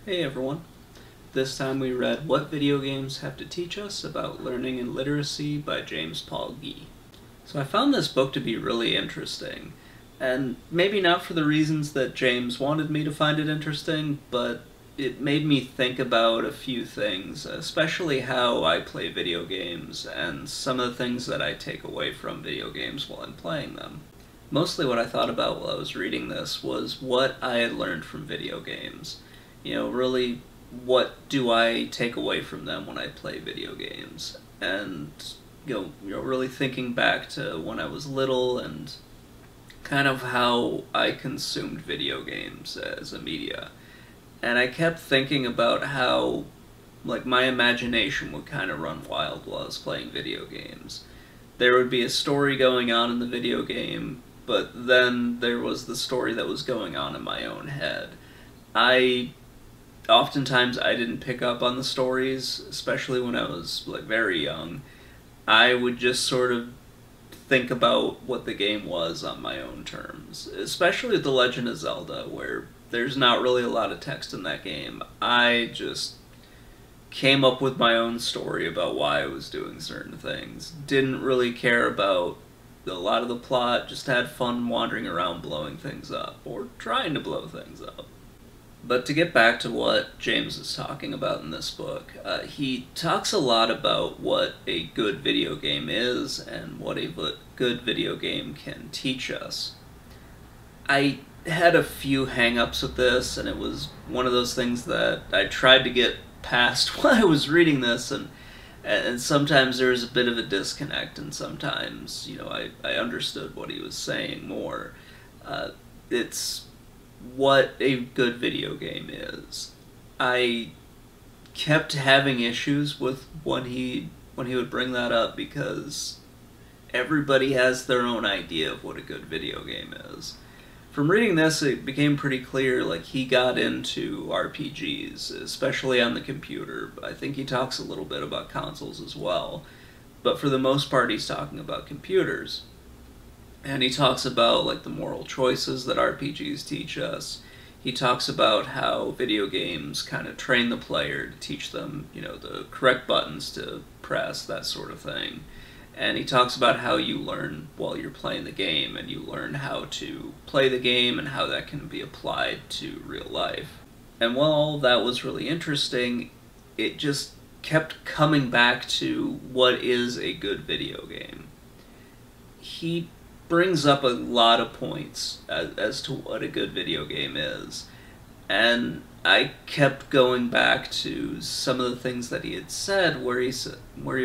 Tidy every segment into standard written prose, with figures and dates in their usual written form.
Hey everyone. This time we read What Video Games Have to Teach Us About Learning and Literacy by James Paul Gee. So I found this book to be really interesting, and maybe not for the reasons that James wanted me to find it interesting, but it made me think about a few things, especially how I play video games and some of the things that I take away from video games while I'm playing them. Mostly what I thought about while I was reading this was what I had learned from video games. Really, what do I take away from them when I play video games? And, really thinking back to when I was little and kind of how I consumed video games as a media. And I kept thinking about how, my imagination would kind of run wild while I was playing video games. There would be a story going on in the video game, but then there was the story that was going on in my own head. Oftentimes I didn't pick up on the stories, especially when I was very young. I would just sort of think about what the game was on my own terms, especially with The Legend of Zelda, where there's not really a lot of text in that game. I just came up with my own story about why I was doing certain things. Didn't really care about a lot of the plot, just had fun wandering around blowing things up, or trying to blow things up. But to get back to what James is talking about in this book, he talks a lot about what a good video game is and what a good video game can teach us. I had a few hang-ups with this, and it was one of those things that I tried to get past while I was reading this, and sometimes there was a bit of a disconnect, and sometimes, I understood what he was saying more. It's what a good video game is. I kept having issues with when he would bring that up, because everybody has their own idea of what a good video game is. From reading this, it became pretty clear, he got into RPGs, especially on the computer. I think he talks a little bit about consoles as well, but for the most part he's talking about computers. And he talks about, the moral choices that RPGs teach us. He talks about how video games kind of train the player to teach them, the correct buttons to press, that sort of thing. And he talks about how you learn while you're playing the game, and you learn how to play the game and how that can be applied to real life. And while all of that was really interesting, it just kept coming back to what is a good video game. He brings up a lot of points as to what a good video game is, and I kept going back to some of the things that he had said, where he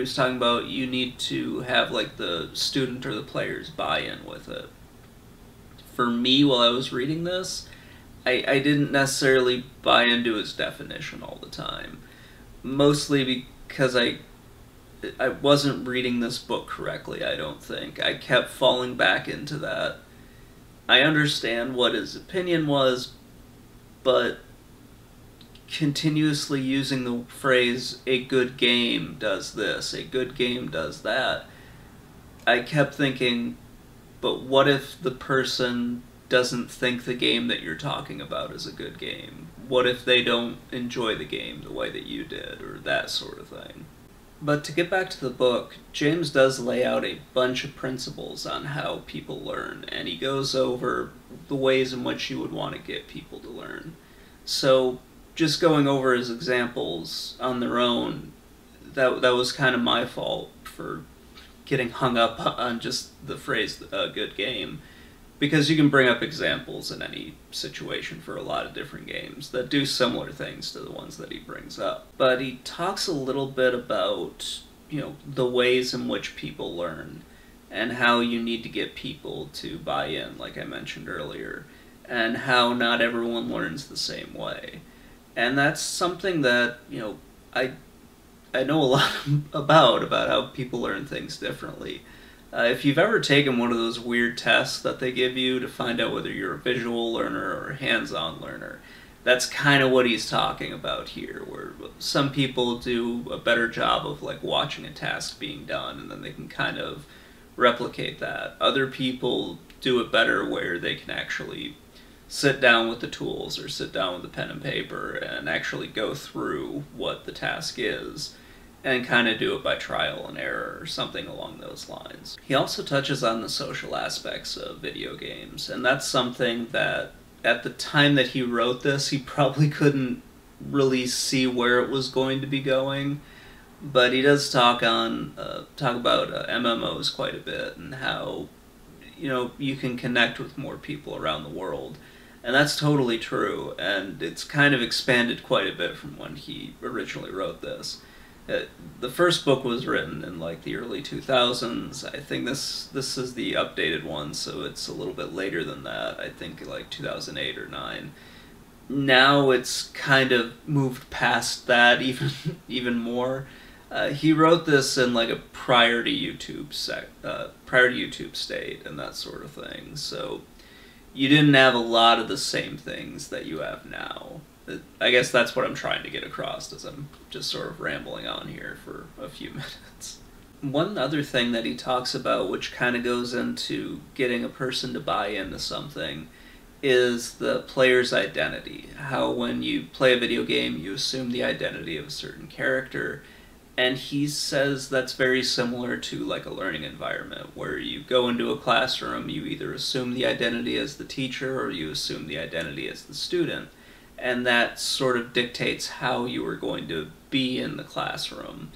was talking about you need to have the student or the player's buy-in with it. For me, while I was reading this, I didn't necessarily buy into his definition all the time, mostly because I wasn't reading this book correctly, I don't think. I kept falling back into that. I understand what his opinion was, but continuously using the phrase, a good game does this, a good game does that, I kept thinking, but what if the person doesn't think the game that you're talking about is a good game? What if they don't enjoy the game the way that you did, or that sort of thing? But to get back to the book, James does lay out a bunch of principles on how people learn, and he goes over the ways in which you would want to get people to learn. So, just going over his examples on their own, that was kind of my fault for getting hung up on just the phrase, a good game, because you can bring up examples in any situation for a lot of different games that do similar things to the ones that he brings up. But he talks a little bit about, the ways in which people learn, and how you need to get people to buy in, like I mentioned earlier, and how not everyone learns the same way. And that's something that, I know a lot about how people learn things differently. If you've ever taken one of those weird tests that they give you to find out whether you're a visual learner or a hands-on learner, that's kind of what he's talking about here, where some people do a better job of watching a task being done, and then they can kind of replicate that. Other people do it better where they can actually sit down with the tools or sit down with the pen and paper and actually go through what the task is and kind of do it by trial and error or something along those lines. He also touches on the social aspects of video games, and that's something that at the time that he wrote this, he probably couldn't really see where it was going to be going, but he does talk about MMOs quite a bit and how, you know, you can connect with more people around the world. And that's totally true, and it's kind of expanded quite a bit from when he originally wrote this. The first book was written in like the early 2000s. I think this is the updated one, so it's a little bit later than that. I think like 2008 or 9. Now it's kind of moved past that even more. He wrote this in like a prior to YouTube state and that sort of thing. So you didn't have a lot of the same things that you have now. I guess that's what I'm trying to get across as I'm just sort of rambling on here for a few minutes. One other thing that he talks about, which kind of goes into getting a person to buy into something, is the player's identity. How when you play a video game, you assume the identity of a certain character. And he says that's very similar to like a learning environment, where you go into a classroom, you either assume the identity as the teacher or you assume the identity as the student. And that sort of dictates how you are going to be in the classroom.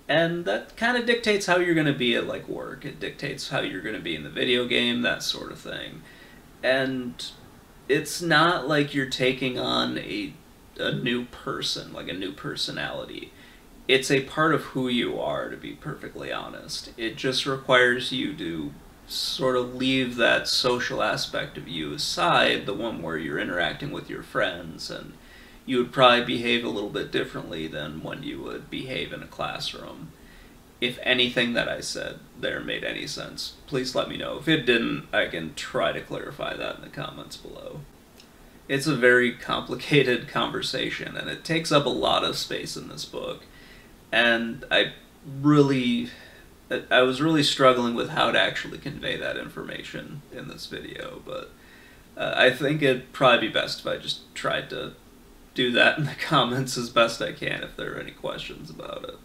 And that kind of dictates how you're going to be at like work. It dictates how you're going to be in the video game, that sort of thing. And it's not like you're taking on a new person, like a new personality. It's a part of who you are, to be perfectly honest. It just requires you to sort of leave that social aspect of you aside, the one where you're interacting with your friends, and you would probably behave a little bit differently than when you would behave in a classroom. If anything that I said there made any sense, please let me know. If it didn't, I can try to clarify that in the comments below. It's a very complicated conversation, and it takes up a lot of space in this book, and I was really struggling with how to actually convey that information in this video, but I think it'd probably be best if I just tried to do that in the comments as best I can if there are any questions about it.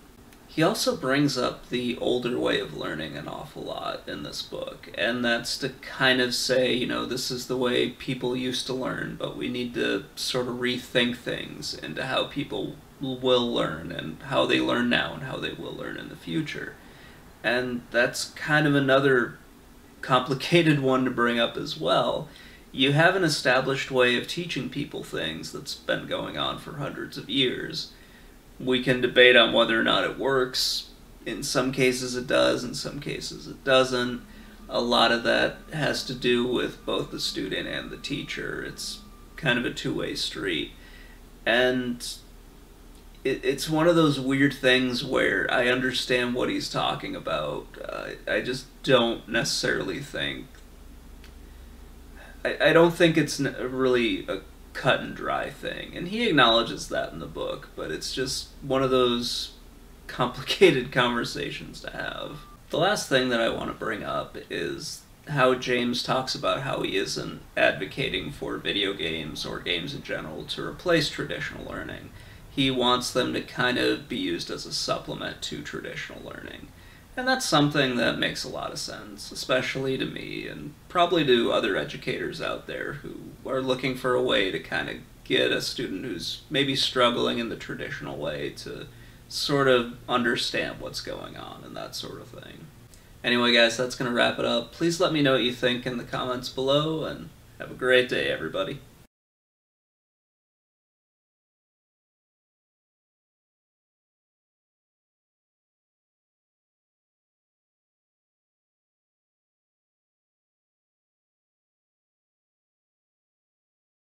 He also brings up the older way of learning an awful lot in this book, and that's to kind of say, you know, this is the way people used to learn, but we need to sort of rethink things into how people will learn and how they learn now and how they will learn in the future. And that's kind of another complicated one to bring up as well. You have an established way of teaching people things that's been going on for hundreds of years. We can debate on whether or not it works. In some cases it does, in some cases it doesn't. A lot of that has to do with both the student and the teacher. It's kind of a two-way street. And it's one of those weird things where I understand what he's talking about. I just don't necessarily think... I don't think it's really a cut and dry thing. And he acknowledges that in the book, but it's just one of those complicated conversations to have. The last thing that I want to bring up is how James talks about how he isn't advocating for video games or games in general to replace traditional learning. He wants them to kind of be used as a supplement to traditional learning. And that's something that makes a lot of sense, especially to me, and probably to other educators out there who are looking for a way to kind of get a student who's maybe struggling in the traditional way to sort of understand what's going on and that sort of thing. Anyway guys, that's going to wrap it up. Please let me know what you think in the comments below, and have a great day everybody.